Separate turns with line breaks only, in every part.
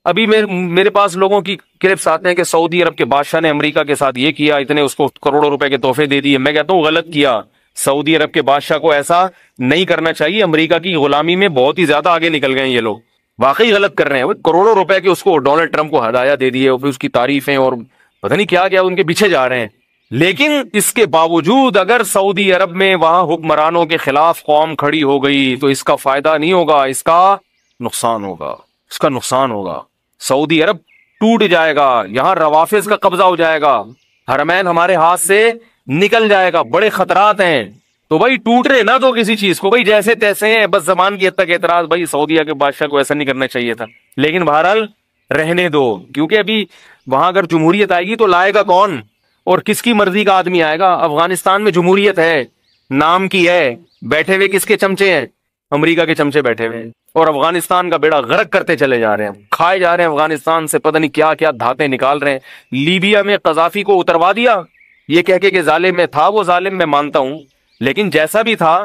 ابھی میرے پاس لوگوں کی کلپس آتے ہیں کہ سعودی عرب کے بادشاہ نے امریکہ کے ساتھ یہ کیا، اتنے اس کو کروڑوں روپے کے تحفے دے دیے. میں کہتا ہوں غلط کیا. سعودی عرب کے بادشاہ کو ایسا نہیں کرنا چاہیے. امریکہ کی غلامی میں بہت ہی زیادہ آگے نکل گئے ہیں یہ لوگ، واقعی غلط کر رہے ہیں. کروڑوں روپے کے اس کو ڈونلڈ ٹرمپ کو ہدایہ دے دیے اور پھر اس کی تعریفیں اور پتہ نہیں کیا کیا ان کے پیچھے جا رہے ہیں. لیکن اس کے باوجود اگر سعودی عرب میں وہاں حکمرانوں کے خلاف قوم کھڑی ہو گئی تو اس کا فائدہ نہیں ہوگا، اس کا نقصان ہوگا، اس کا نقصان ہوگا. سعودی عرب ٹوٹ جائے گا، یہاں روافظ کا قبضہ ہو جائے گا، حرمین ہمارے ہاتھ سے نکل جائے گا، بڑے خطرات ہیں. تو بھائی ٹوٹ رہے نہ تو کسی چیز کو، بھائی جیسے تیسے ہیں، بس زبان کی حد تک اعتراض. بھائی سعودیہ کے بادشاہ کو ایسا نہیں کرنا چاہیے تھا، لیکن بہرحال رہنے دو، کیونکہ ابھی وہاں اگر جمہوریت آئے گی تو لائے گا کون اور کس کی مرضی کا آدمی آئے گا؟ افغانستان میں جمہوریت ہے، نام کی ہے، بیٹھے ہوئے کس کے چمچے ہیں؟ امریکہ کے چمچے بیٹھے ہوئے ہیں، اور افغانستان کا بیڑا غرق کرتے چلے جا رہے ہیں، کھائے جا رہے ہیں. افغانستان سے پتہ نہیں کیا کیا دھاتیں نکال رہے ہیں. لیبیا میں قذافی کو اتروا دیا یہ کہہ کے کہ ظالم میں تھا، وہ ظالم میں مانتا ہوں، لیکن جیسا بھی تھا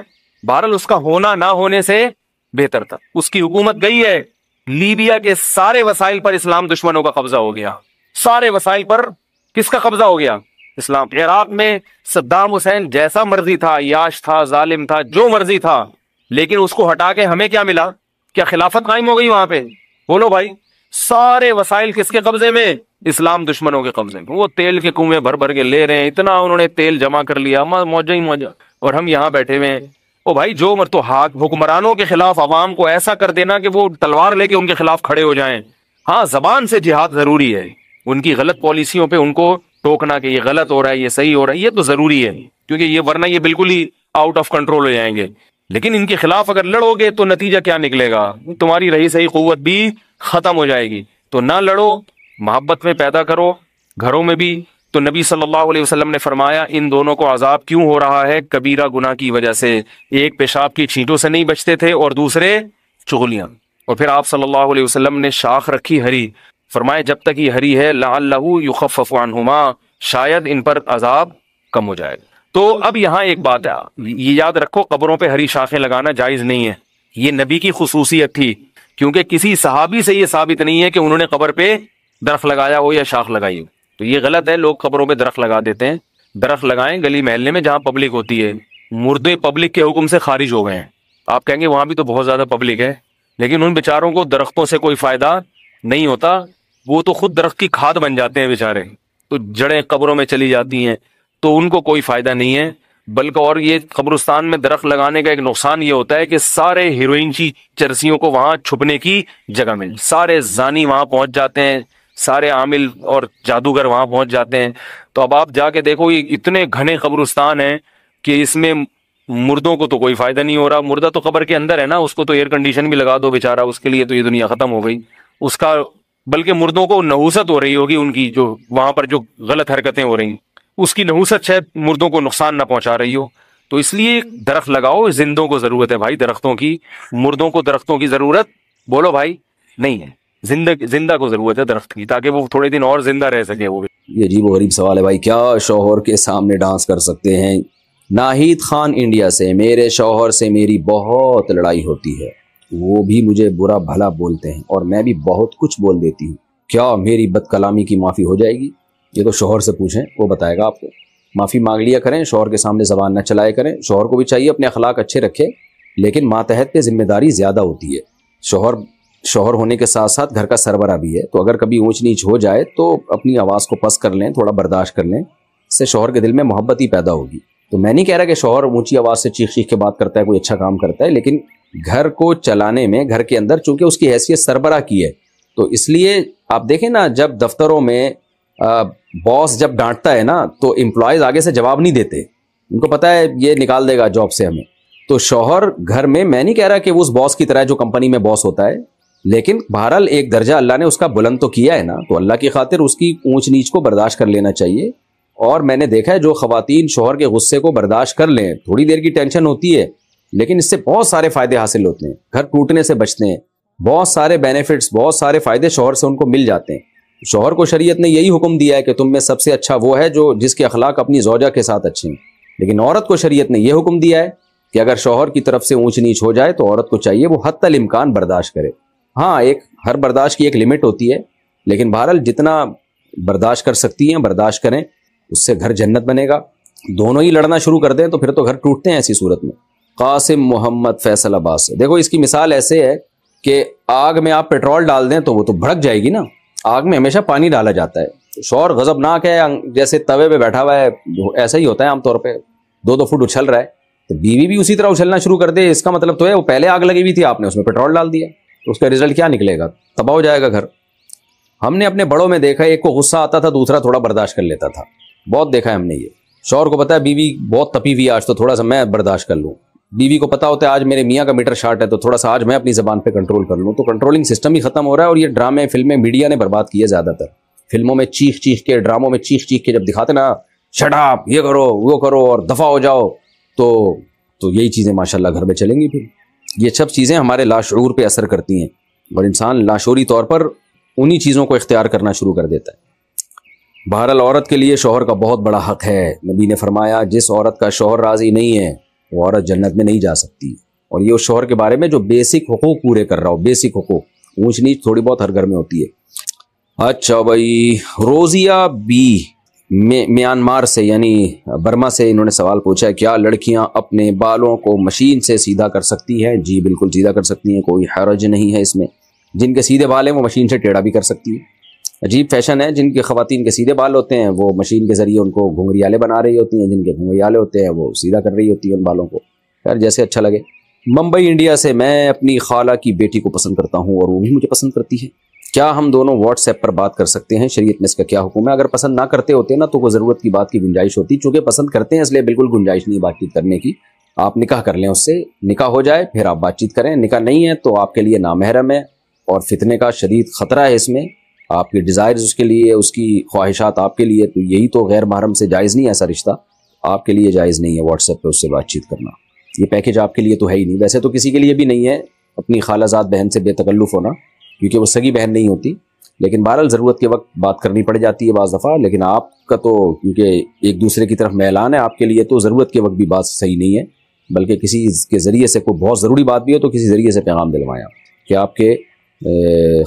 بہرحال اس کا ہونا نہ ہونے سے بہتر تھا. اس کی حکومت گئی ہے. لیبیا کے سارے وسائل پر اسلام دشمنوں کا قبضہ ہو گیا، سارے وسائل پر کس کا قبضہ ہو گیا؟ اسلام. عراق میں صدام حسین جیسا مرضی تھا، عیاش تھا، ظالم تھا، جو مرضی تھا، لیکن اس کو ہٹا کے ہمیں کیا ملا؟ کیا خلافت قائم ہو گئی وہاں پہ؟ بولو بھائی. سارے وسائل کس کے قبضے میں؟ اسلام دشمنوں کے قبضے میں. وہ تیل کے کنویں بھر بھر کے لے رہے ہیں، اتنا انہوں نے تیل جمع کر لیا، موجہ ہی موجہ، اور ہم یہاں بیٹھے ہوئے ہیں. او بھائی جو تو حکمرانوں کے خلاف عوام کو ایسا کر دینا کہ وہ تلوار لے کے ان کے خلاف کھڑے ہو جائیں. ہاں زبان سے جہاد ضروری ہے، ان کی غلط پالیسیوں پہ ان کو ٹوکنا کہ یہ غلط ہو رہا ہے، یہ صحیح ہو رہا ہے، یہ تو ضروری ہے، کیونکہ یہ ورنہ یہ بالکل ہی آؤٹ آف کنٹرول ہو جائیں گے. لیکن ان کے خلاف اگر لڑو گے تو نتیجہ کیا نکلے گا؟ تمہاری رہی صحیح قوت بھی ختم ہو جائے گی. تو نہ لڑو، محبت میں پیدا کرو گھروں میں بھی. تو نبی صلی اللہ علیہ وسلم نے فرمایا ان دونوں کو عذاب کیوں ہو رہا ہے؟ کبیرہ گناہ کی وجہ سے. ایک پیشاب کی چھینٹوں سے نہیں بچتے تھے اور دوسرے چغلیاں. اور پھر آپ صلی اللہ علیہ وسلم نے شاخ رکھی ہری، فرمایا جب تک یہ ہری ہے لعلہ یخفف عنہما، شاید ان پر عذاب کم ہو جائے گا. تو اب یہاں ایک بات ہے، یہ یاد رکھو قبروں پہ ہری شاخیں لگانا جائز نہیں ہے. یہ نبی کی خصوصیت تھی، کیونکہ کسی صحابی سے یہ ثابت نہیں ہے کہ انہوں نے قبر پہ درخت لگایا ہو یا شاخ لگائی ہو. تو یہ غلط ہے، لوگ قبروں پہ درخت لگا دیتے ہیں. درخت لگائیں گلی محلے میں جہاں پبلک ہوتی ہے. مردے پبلک کے حکم سے خارج ہو گئے ہیں. آپ کہیں گے وہاں بھی تو بہت زیادہ پبلک ہے، لیکن ان بیچاروں کو درختوں سے کوئی فائدہ نہیں ہوتا، وہ تو خود درخت کی کھاد بن جاتے ہیں بیچارے. تو جڑیں قبروں میں چلی جاتی ہیں تو ان کو کوئی فائدہ نہیں ہے. بلکہ اور یہ قبرستان میں درخت لگانے کا ایک نقصان یہ ہوتا ہے کہ سارے ہیروئنچی چرسیوں کو وہاں چھپنے کی جگہ مل، سارے زانی وہاں پہنچ جاتے ہیں، سارے عامل اور جادوگر وہاں پہنچ جاتے ہیں. تو اب آپ جا کے دیکھو یہ اتنے گھنے قبرستان ہیں کہ اس میں مردوں کو تو کوئی فائدہ نہیں ہو رہا. مردہ تو قبر کے اندر ہے نا، اس کو تو ایئر کنڈیشن بھی لگا دو بیچارہ، اس کے لیے تو یہ دنیا ختم ہو گئی اس کا. بلکہ مردوں کو نحوست ہو رہی ہوگی، ان کی جو وہاں پر جو غلط حرکتیں ہو رہی ہیں اس کی نحوست شاید مردوں کو نقصان نہ پہنچا رہی ہو. تو اس لیے درخت لگاؤ. زندوں کو ضرورت ہے بھائی درختوں کی، مردوں کو درختوں کی ضرورت بولو بھائی نہیں ہے. زندہ کو ضرورت ہے درخت کی، تاکہ وہ تھوڑے دن اور زندہ رہ سکے. وہ بھی
یہ عجیب و غریب سوال ہے بھائی. کیا شوہر کے سامنے ڈانس کر سکتے ہیں؟ ناہید خان انڈیا سے، میرے شوہر سے میری بہت لڑائی ہوتی ہے، وہ بھی مجھے برا بھلا بولتے ہیں اور میں بھی بہت کچھ بول دیتی ہوں. کیا میری بد کلامی کی معافی ہو جائے گی؟ یہ تو شوہر سے پوچھیں، وہ بتائے گا آپ کو. معافی مانگ لیا کریں، شوہر کے سامنے زبان نہ چلائے کریں. شوہر کو بھی چاہیے اپنے اخلاق اچھے رکھے، لیکن ماتحت پہ ذمہ داری زیادہ ہوتی ہے. شوہر ہونے کے ساتھ ساتھ گھر کا سربراہ بھی ہے. تو اگر کبھی اونچ نیچ ہو جائے تو اپنی آواز کو پست کر لیں، تھوڑا برداشت کر لیں، اس سے شوہر کے دل میں محبت ہی پیدا ہوگی. تو میں نہیں کہہ رہا کہ شوہر اونچی آواز سے چیخ چیخ کے بات کرتا ہے کوئی اچھا کام کرتا ہے، لیکن گھر کو چلانے میں گھر کے اندر چونکہ اس کی حیثیت سربراہ کی ہے، تو اس لیے آپ دیکھیں نا جب دفتروں میں باس جب ڈانٹتا ہے نا تو امپلائیز آگے سے جواب نہیں دیتے، ان کو پتہ ہے یہ نکال دے گا جاب سے ہمیں. تو شوہر گھر میں نہیں کہہ رہا کہ وہ اس باس کی طرح جو کمپنی میں باس ہوتا ہے، لیکن بہرحال ایک درجہ اللہ نے اس کا بلند تو کیا ہے نا، تو اللہ کی خاطر اس کی اونچ نیچ کو برداشت کر لینا چاہیے. اور میں نے دیکھا ہے جو خواتین شوہر کے غصے کو برداشت کر لیں، تھوڑی دیر کی ٹینشن ہوتی ہے لیکن اس سے بہت سارے فائدے حاصل ہوتے ہیں، گھر ٹوٹنے سے بچتے ہیں، بہت سارے بینیفٹس، بہت سارے فائدے شوہر سے ان کو مل جاتے ہیں. شوہر کو شریعت نے یہی حکم دیا ہے کہ تم میں سب سے اچھا وہ ہے جو جس کے اخلاق اپنی زوجہ کے ساتھ اچھے ہیں. لیکن عورت کو شریعت نے یہ حکم دیا ہے کہ اگر شوہر کی طرف سے اونچ نیچ ہو جائے تو عورت کو چاہیے وہ حتی الامکان برداشت کرے. ہاں ایک ہر برداشت کی ایک لمٹ ہوتی ہے، لیکن بہرحال جتنا برداشت کر سکتی ہیں برداشت کریں، اس سے گھر جنت بنے گا۔ دونوں ہی لڑنا شروع کر دیں تو پھر تو گھر ٹوٹتے ہیں ایسی صورت میں۔ قاسم محمد فیصل آباد سے، دیکھو اس کی مثال ایسے ہے کہ آگ میں آپ پیٹرول ڈال دیں تو وہ تو بھڑک جائے گی نا، آگ میں ہمیشہ پانی ڈالا جاتا ہے۔ شوہر غضبناک ہے، جیسے توے پہ بیٹھا ہوا ہے، ایسا ہی ہوتا ہے عام طور پہ، 2 فٹ اچھل رہا ہے، تو بیوی بھی اسی طرح اچھلنا شروع کر دے، اس کا مطلب تو ہے وہ پہلے آگ لگی ہوئی تھی، آپ نے اس میں پیٹرول ڈال دیا، تو اس کا رزلٹ کیا نکلے گا؟ تباہ ہو جائے گا گھر۔ ہم نے اپنے بڑوں میں دیکھا ہے، ایک کو غصہ آتا تھا، دوسرا تھوڑا برداشت کر لیتا تھا، بہت دیکھا ہے ہم نے یہ۔ شوہر کو پتا ہے بیوی بہت تپی ہوئی ہے آج، تو تھوڑا سا میں برداشت کر لوں، بیوی کو پتا ہوتا ہے آج میرے میاں کا میٹر شارٹ ہے تو تھوڑا سا آج میں اپنی زبان پہ کنٹرول کر لوں، تو کنٹرولنگ سسٹم ہی ختم ہو رہا ہے۔ اور یہ ڈرامے فلمیں میڈیا نے برباد کیے، زیادہ تر فلموں میں چیخ چیخ کے، ڈراموں میں چیخ چیخ کے جب دکھاتے نا شٹ اپ، یہ کرو وہ کرو اور دفع ہو جاؤ، تو یہی چیزیں ماشاءاللہ گھر میں چلیں گی۔ پھر یہ سب چیزیں ہمارے لاشعور پہ اثر کرتی ہیں، اور انسان لاشعوری طور پر انہی چیزوں کو اختیار کرنا شروع کر دیتا ہے۔ بہرحال عورت کے لیے شوہر کا بہت بڑا حق ہے، نبی نے فرمایا جس عورت کا شوہر راضی نہیں ہے وہ عورت جنت میں نہیں جا سکتی، اور یہ اس شوہر کے بارے میں جو بیسک حقوق پورے کر رہا ہو، بیسک حقوق، اونچ نیچ تھوڑی بہت ہر گھر میں ہوتی ہے۔ اچھا بھائی، روزیہ بی میانمار سے یعنی برما سے انہوں نے سوال پوچھا ہے، کیا لڑکیاں اپنے بالوں کو مشین سے سیدھا کر سکتی ہیں؟ جی بالکل سیدھا کر سکتی ہیں، کوئی حرج نہیں ہے اس میں۔ جن کے سیدھے بال ہیں وہ مشین سے ٹیڑھا بھی کر سکتی ہیں۔ عجیب فیشن ہے، جن کے خواتین کے سیدھے بال ہوتے ہیں وہ مشین کے ذریعے ان کو گھنگریالے بنا رہی ہوتی ہیں، جن کے گھنگریالے ہوتے ہیں وہ سیدھا کر رہی ہوتی ہیں ان بالوں کو، خیر جیسے اچھا لگے۔ ممبئی انڈیا سے، میں اپنی خالہ کی بیٹی کو پسند کرتا ہوں اور وہ بھی مجھے پسند کرتی ہے، کیا ہم دونوں واٹس ایپ پر بات کر سکتے ہیں؟ شریعت میں اس کا کیا حکم ہے؟ اگر پسند نہ کرتے ہوتے نا تو وہ ضرورت کی بات کی گنجائش ہوتی، چونکہ پسند کرتے ہیں اس لیے بالکل گنجائش نہیں بات چیت کرنے کی۔ آپ نکاح کر لیں، اس سے نکاح ہو جائے پھر آپ بات چیت کریں، نکاح نہیں ہے تو آپ کے لیے نامحرم ہے اور فتنے کا شدید خطرہ ہے اس میں، آپ کی ڈیزائرز اس کے لیے، اس کی خواہشات آپ کے لیے، تو یہی تو غیر محرم سے جائز نہیں ہے، ایسا رشتہ آپ کے لیے جائز نہیں ہے واٹس ایپ پہ اس سے بات چیت کرنا، یہ پیکیج آپ کے لیے تو ہے ہی نہیں۔ ویسے تو کسی کے لیے بھی نہیں ہے اپنی خالہ زاد بہن سے بے تکلف ہونا، کیونکہ وہ سگی بہن نہیں ہوتی، لیکن بہرحال ضرورت کے وقت بات کرنی پڑ جاتی ہے بعض دفعہ، لیکن آپ کا تو کیونکہ ایک دوسرے کی طرف میلان ہے، آپ کے لیے تو ضرورت کے وقت بھی بات صحیح نہیں ہے، بلکہ کسی کے ذریعے سے کوئی بہت ضروری بات بھی ہو تو کسی ذریعے سے پیغام دلوائیں آپ، کہ آپ کے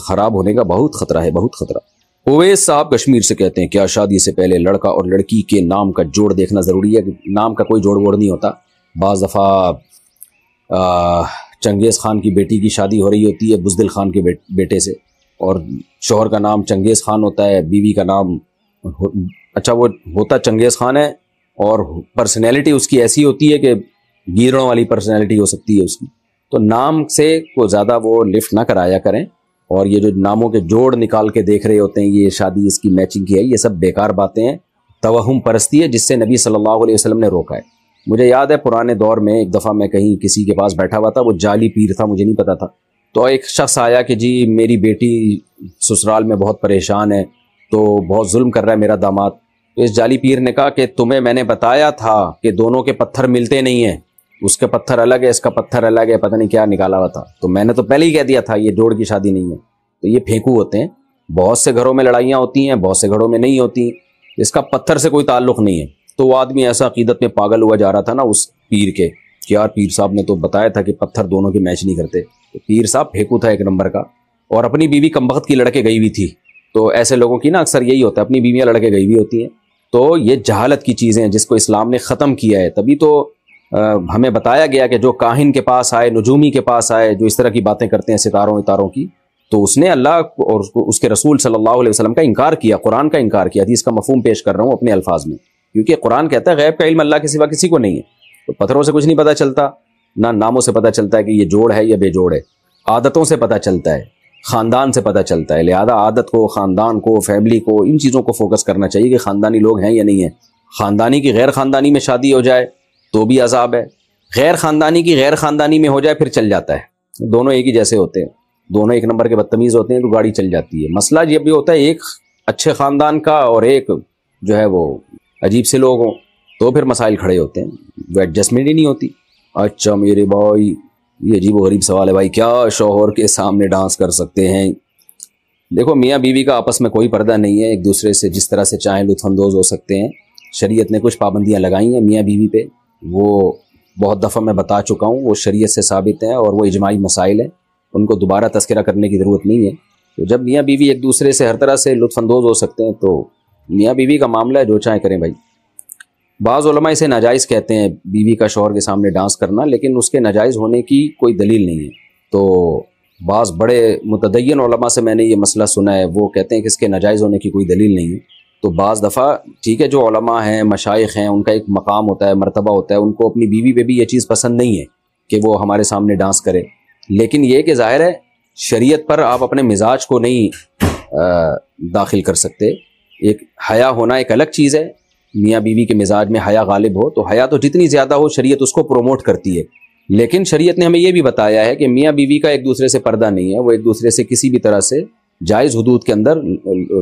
خراب ہونے کا بہت خطرہ ہے، بہت خطرہ۔ اویس صاحب کشمیر سے کہتے ہیں، کیا شادی سے پہلے لڑکا اور لڑکی کے نام کا جوڑ دیکھنا ضروری ہے؟ نام کا کوئی جوڑ ووڑ نہیں ہوتا، بعض دفعہ چنگیز خان کی بیٹی کی شادی ہو رہی ہوتی ہے بزدل خان کے بیٹے سے، اور شوہر کا نام چنگیز خان ہوتا ہے، بیوی کا نام اچھا وہ ہوتا چنگیز خان ہے، اور پرسنالٹی اس کی ایسی ہوتی ہے کہ گیروں والی پرسنالٹی ہو سکتی ہے اس کی، تو نام سے کو زیادہ وہ لفٹ نہ کرایا کریں، اور یہ جو ناموں کے جوڑ نکال کے دیکھ رہے ہوتے ہیں یہ شادی اس کی میچنگ کی ہے، یہ سب بیکار باتیں ہیں، توہم پرستی ہے جس سے نبی صلی اللہ علیہ وسلم نے روکا ہے۔ مجھے یاد ہے پرانے دور میں ایک دفعہ میں کہیں کسی کے پاس بیٹھا ہوا تھا، وہ جعلی پیر تھا، مجھے نہیں پتا تھا، تو ایک شخص آیا کہ جی میری بیٹی سسرال میں بہت پریشان ہے، تو بہت ظلم کر رہا ہے میرا داماد، تو اس جعلی پیر نے کہا کہ تمہیں میں نے بتایا تھا کہ دونوں کے پتھر ملتے نہیں ہیں، اس کے پتھر الگ ہے، اس کا پتھر الگ ہے، پتہ نہیں کیا نکالا ہوا تھا، تو میں نے تو پہلے ہی کہہ دیا تھا یہ جوڑ کی شادی نہیں ہے۔ تو یہ پھینکو ہوتے ہیں، بہت سے گھروں میں لڑائیاں ہوتی ہیں، بہت سے گھروں میں نہیں ہوتی، اس کا پتھر سے کوئی تعلق نہیں ہے۔ تو وہ آدمی ایسا عقیدت میں پاگل ہوا جا رہا تھا نا اس پیر کے، کہ یار پیر صاحب نے تو بتایا تھا کہ پتھر دونوں کے میچ نہیں کرتے، تو پیر صاحب پھینکو تھا ایک نمبر کا، اور اپنی بیوی کمبخت کی لڑکے گئی ہوئی تھی، تو ایسے لوگوں کی نا اکثر یہی ہوتا ہے، اپنی بیویاں لڑکے گئی ہوئی ہوتی ہیں، تو یہ جہالت کی چیزیں ہیں جس کو اسلام نے ختم کیا ہے۔ تبھی تو ہمیں بتایا گیا کہ جو کاہن کے پاس آئے، نجومی کے پاس آئے، جو اس طرح کی باتیں کرتے ہیں ستاروں اتاروں کی، تو اس نے اللہ اور اس کے رسول صلی اللہ علیہ وسلم کا انکار کیا، قرآن کا انکار کیا۔ حدیث کا مفہوم پیش کر رہا ہوں اپنے الفاظ میں، کیونکہ قرآن کہتا ہے غیب کا علم اللہ کے سوا کسی کو نہیں ہے، تو پتھروں سے کچھ نہیں پتہ چلتا، نہ ناموں سے پتہ چلتا ہے کہ یہ جوڑ ہے یا بے جوڑ ہے، عادتوں سے پتہ چلتا ہے، خاندان سے پتہ چلتا ہے، لہذا عادت کو، خاندان کو، فیملی کو، ان چیزوں کو فوکس کرنا چاہیے کہ خاندانی لوگ ہیں یا نہیں ہیں۔ خاندانی کی غیر خاندانی میں شادی ہو جائے تو بھی عذاب ہے، غیر خاندانی کی غیر خاندانی میں ہو جائے پھر چل جاتا ہے، دونوں ایک ہی جیسے ہوتے ہیں، دونوں ایک نمبر کے بدتمیز ہوتے ہیں تو گاڑی چل جاتی ہے۔ مسئلہ یہ بھی ہوتا ہے ایک اچھے خاندان کا اور ایک جو ہے وہ عجیب سے لوگ ہوں تو پھر مسائل کھڑے ہوتے ہیں، وہ ایڈجسٹمنٹ ہی نہیں ہوتی۔ اچھا میرے بھائی، یہ عجیب و غریب سوال ہے بھائی، کیا شوہر کے سامنے ڈانس کر سکتے ہیں؟ دیکھو میاں بیوی کا آپس میں کوئی پردہ نہیں ہے، ایک دوسرے سے جس طرح سے چاہیں لطف اندوز ہو سکتے ہیں۔ شریعت نے کچھ پابندیاں لگائی ہیں میاں بیوی پہ، وہ بہت دفعہ میں بتا چکا ہوں، وہ شریعت سے ثابت ہیں اور وہ اجماعی مسائل ہیں، ان کو دوبارہ تذکرہ کرنے کی ضرورت نہیں ہے۔ تو جب میاں بیوی ایک دوسرے سے ہر طرح سے لطف اندوز ہو سکتے ہیں تو میاں بیوی کا معاملہ ہے، جو چاہیں کریں بھائی۔ بعض علماء اسے ناجائز کہتے ہیں بیوی کا شوہر کے سامنے ڈانس کرنا، لیکن اس کے ناجائز ہونے کی کوئی دلیل نہیں ہے۔ تو بعض بڑے متدین علماء سے میں نے یہ مسئلہ سنا ہے، وہ کہتے ہیں کہ اس کے ناجائز ہونے کی کوئی دلیل نہیں ہے۔ تو بعض دفعہ ٹھیک ہے، جو علماء ہیں، مشائخ ہیں، ان کا ایک مقام ہوتا ہے، مرتبہ ہوتا ہے، ان کو اپنی بیوی پہ بھی یہ چیز پسند نہیں ہے کہ وہ ہمارے سامنے ڈانس کرے، لیکن یہ کہ ظاہر ہے شریعت پر آپ اپنے مزاج کو نہیں داخل کر سکتے۔ ایک حیا ہونا ایک الگ چیز ہے، میاں بیوی کے مزاج میں حیا غالب ہو تو حیا تو جتنی زیادہ ہو شریعت اس کو پروموٹ کرتی ہے، لیکن شریعت نے ہمیں یہ بھی بتایا ہے کہ میاں بیوی کا ایک دوسرے سے پردہ نہیں ہے، وہ ایک دوسرے سے کسی بھی طرح سے جائز حدود کے اندر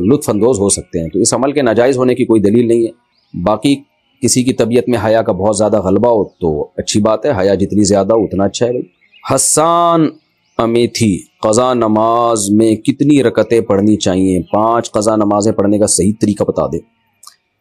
لطف اندوز ہو سکتے ہیں۔ تو اس عمل کے ناجائز ہونے کی کوئی دلیل نہیں ہے۔ باقی کسی کی طبیعت میں حیا کا بہت زیادہ غلبہ ہو تو اچھی بات ہے، حیا جتنی زیادہ ہو اتنا اچھا ہے بھائی۔ حسان امیتھی، قضا نماز میں کتنی رکعتیں پڑھنی چاہیے؟ 5 قضا نمازیں پڑھنے کا صحیح طریقہ بتا دے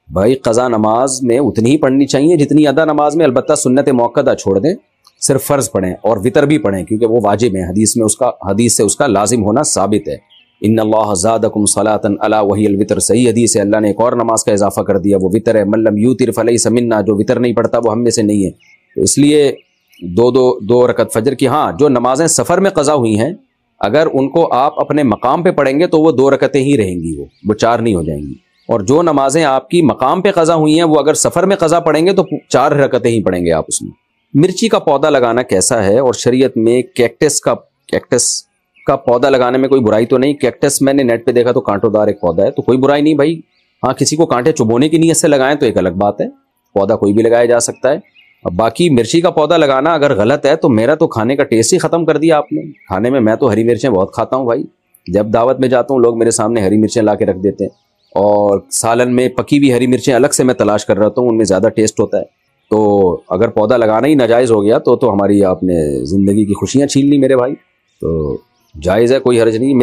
بھائی۔ قضا نماز میں اتنی ہی پڑھنی چاہیے جتنی ادا نماز میں، البتہ سنت موقدہ چھوڑ دیں، صرف فرض پڑھیں اور وطر بھی پڑھیں کیونکہ وہ واجب ہے، حدیث سے اس کا لازم ہونا ثابت ہے۔ ان اللہ زادکم صلاۃ الا وہی الوتر، صحیح حدیث ہے۔ اللہ نے ایک اور نماز کا اضافہ کر دیا، وہ وطر ہے۔ من لم یوتر فلیس منا، جو وطر نہیں پڑھتا وہ ہم میں سے نہیں ہے۔ تو اس لیے دو رکعت فجر کی، ہاں جو نمازیں سفر میں قضا ہوئی ہیں اگر ان کو آپ اپنے مقام پہ پڑھیں گے تو وہ 2 رکعتیں ہی رہیں گی، وہ 4 نہیں ہو جائیں گی۔ اور جو نمازیں آپ کی مقام پہ قضا ہوئی ہیں وہ اگر سفر میں قضا پڑھیں گے تو 4 رکعتیں ہی پڑھیں گے آپ اس میں۔ مرچی کا پودا لگانا کیسا ہے؟ اور شریعت میں کیکٹس کا پودا لگانے میں کوئی برائی تو نہیں؟ کیکٹس میں نے نیٹ پہ دیکھا تو کانٹوں دار ایک پودا ہے، تو کوئی برائی نہیں بھائی۔ ہاں کسی کو کانٹے چبونے کی نیت سے لگائیں تو ایک الگ بات ہے، پودا کوئی بھی لگایا جا سکتا ہے۔ اب باقی مرچی کا پودا لگانا اگر غلط ہے تو میرا تو کھانے کا ٹیسٹ ہی ختم کر دیا آپ نے۔ کھانے میں تو ہری مرچیں بہت کھاتا ہوں بھائی، جب دعوت میں جاتا ہوں لوگ میرے سامنے ہری مرچیں لا کے رکھ دیتے ہیں، اور سالن میں پکی ہوئی ہری مرچیں الگ سے میں تلاش کر رہا ہوں، ان میں زیادہ ٹیسٹ ہوتا ہے۔ تو اگر پودا لگانا ہی ناجائز ہو گیا تو ہماری آپ نے زندگی کی خوشیاں چھین لی میرے بھائی۔ تو جائز ہے، کوئی حرج نہیں۔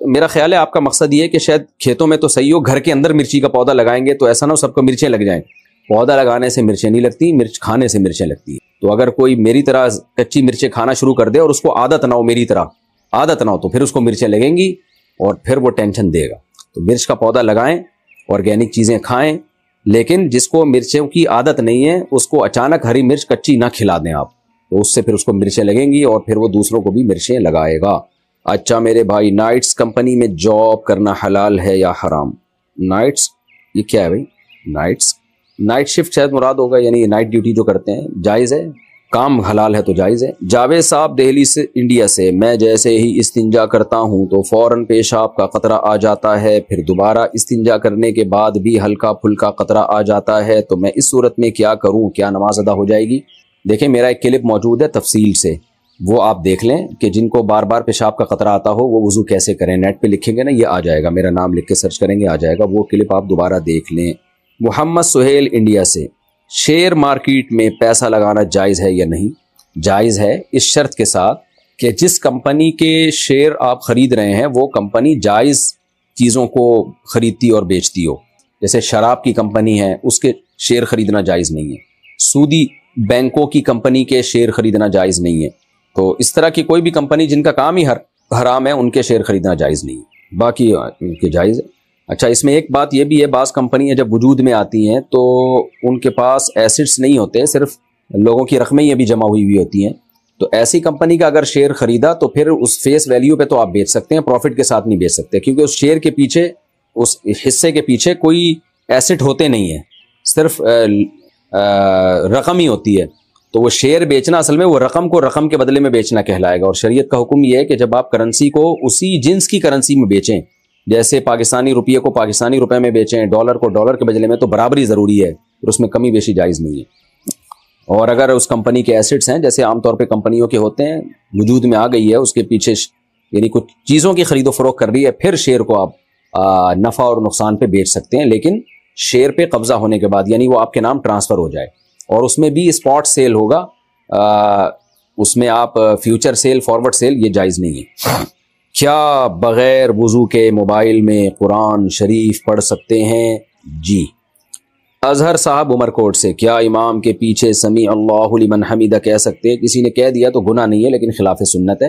میرا خیال ہے آپ کا مقصد یہ ہے کہ شاید کھیتوں میں تو صحیح ہو، گھر کے اندر مرچی کا پودا لگائیں گے تو ایسا نہ ہو سب کو مرچیں لگ جائیں۔ پودا لگانے سے مرچیں نہیں لگتی، مرچ کھانے سے مرچیں لگتی ہیں۔ تو اگر کوئی میری طرح کچی مرچیں کھانا شروع کر دے اور اس کو عادت نہ ہو، میری طرح عادت نہ ہو، تو پھر اس کو مرچیں لگیں گی اور پھر وہ ٹینشن دے گا۔ تو مرچ کا پودا لگائیں، آرگینک چیزیں کھائیں، لیکن جس کو مرچوں کی عادت نہیں ہے اس کو اچانک ہری مرچ کچی نہ کھلا دیں آپ، تو اس سے پھر اس کو مرچیں لگیں گی اور پھر وہ دوسروں کو بھی مرچیں لگائے گا۔ اچھا میرے بھائی، نائٹس کمپنی میں جاب کرنا حلال ہے یا حرام؟ نائٹس یہ کیا ہے بھائی؟ نائٹ شفٹ شاید مراد ہوگا، یعنی نائٹ ڈیوٹی جو کرتے ہیں، جائز ہے، کام حلال ہے تو جائز ہے۔ جاوید صاحب دہلی سے، انڈیا سے، میں جیسے ہی استنجا کرتا ہوں تو فوراً پیشاب کا قطرہ آ جاتا ہے، پھر دوبارہ استنجا کرنے کے بعد بھی ہلکا پھلکا قطرہ آ جاتا ہے، تو میں اس صورت میں کیا کروں؟ کیا نماز ادا ہو جائے گی؟ دیکھیں میرا ایک کلپ موجود ہے تفصیل سے، وہ آپ دیکھ لیں کہ جن کو بار بار پیشاب کا قطرہ آتا ہو وہ وضو کیسے کریں۔ نیٹ پہ لکھیں گے نا، یہ آ جائے گا، میرا نام لکھ کے سرچ کریں گے آ جائے گا، وہ کلپ آپ دوبارہ دیکھ لیں۔ محمد سہیل انڈیا سے، شیئر مارکیٹ میں پیسہ لگانا جائز ہے یا نہیں؟ جائز ہے، اس شرط کے ساتھ کہ جس کمپنی کے شیئر آپ خرید رہے ہیں وہ کمپنی جائز چیزوں کو خریدتی اور بیچتی ہو۔ جیسے شراب کی کمپنی ہے، اس کے شیئر خریدنا جائز نہیں ہے۔ سودی بینکوں کی کمپنی کے شیئر خریدنا جائز نہیں ہے۔ تو اس طرح کی کوئی بھی کمپنی جن کا کام ہی حرام ہے ان کے شیئر خریدنا جائز نہیں ہے، باقی ان کے جائز ہے۔ اچھا اس میں ایک بات یہ بھی ہے، بعض کمپنیاں جب وجود میں آتی ہیں تو ان کے پاس ایسٹس نہیں ہوتے، صرف لوگوں کی رقمیں ابھی جمع ہوئی ہوتی ہیں، تو ایسی کمپنی کا اگر شیئر خریدا تو پھر اس فیس ویلیو پہ تو آپ بیچ سکتے ہیں، پروفٹ کے ساتھ نہیں بیچ سکتے، کیونکہ اس شیئر کے پیچھے، اس حصے کے پیچھے کوئی ایسٹ ہوتے نہیں ہیں، صرف رقم ہی ہوتی ہے۔ تو وہ شیئر بیچنا اصل میں وہ رقم کو رقم کے بدلے میں بیچنا کہلائے گا، اور شریعت کا حکم یہ ہے کہ جب آپ کرنسی کو اسی جنس کی کرنسی میں بیچیں، جیسے پاکستانی روپیے کو پاکستانی روپے میں بیچیں، ڈالر کو ڈالر کے بدلے میں، تو برابری ضروری ہے اور اس میں کمی بیشی جائز نہیں ہے۔ اور اگر اس کمپنی کے ایسٹس ہیں، جیسے عام طور پہ کمپنیوں کے ہوتے ہیں، وجود میں آ گئی ہے، اس کے پیچھے یعنی کچھ چیزوں کی خرید و فروخت کر رہی ہے، پھر شیئر کو آپ نفع اور نقصان پہ بیچ سکتے ہیں، لیکن شیئر پہ قبضہ ہونے کے بعد، یعنی وہ آپ کے نام ٹرانسفر ہو جائے، اور اس میں بھی اسپاٹ سیل ہوگا، اس میں آپ فیوچر سیل، فارورڈ سیل یہ جائز نہیں ہے۔ کیا بغیر وضو کے موبائل میں قرآن شریف پڑھ سکتے ہیں؟ جی۔ اظہر صاحب عمر کوٹ سے، کیا امام کے پیچھے سمیع اللہ لمن حمیدہ کہہ سکتے ہیں؟ کسی نے کہہ دیا تو گناہ نہیں ہے، لیکن خلاف سنت ہے،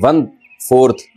1/4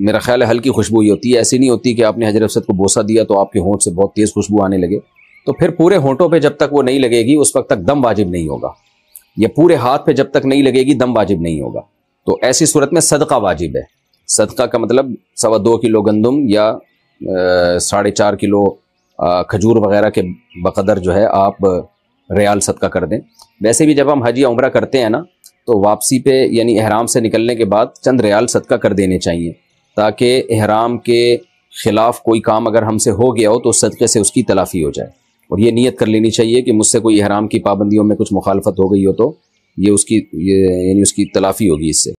میرا خیال ہے ہلکی خوشبو ہی ہوتی ہے، ایسی نہیں ہوتی کہ آپ نے حجر اسود کو بوسہ دیا تو آپ کے ہونٹ سے بہت تیز خوشبو آنے لگے، تو پھر پورے ہونٹوں پہ جب تک وہ نہیں لگے گی اس وقت تک دم واجب نہیں ہوگا، یا پورے ہاتھ پہ جب تک نہیں لگے گی دم واجب نہیں ہوگا۔ تو ایسی صورت میں صدقہ واجب ہے۔ صدقہ کا مطلب 2.25 کلو گندم یا 4.5 کلو کھجور وغیرہ کے بقدر جو ہے آپ ریال صدقہ کر دیں۔ ویسے بھی جب ہم حج یا عمرہ کرتے ہیں نا تو واپسی پہ یعنی احرام سے نکلنے کے بعد چند ریال صدقہ کر دینے چاہیے، تاکہ احرام کے خلاف کوئی کام اگر ہم سے ہو گیا ہو تو صدقے سے اس کی تلافی ہو جائے۔ اور یہ نیت کر لینی چاہیے کہ مجھ سے کوئی احرام کی پابندیوں میں کچھ مخالفت ہو گئی ہو تو یہ اس کی یعنی اس کی تلافی ہوگی اس سے۔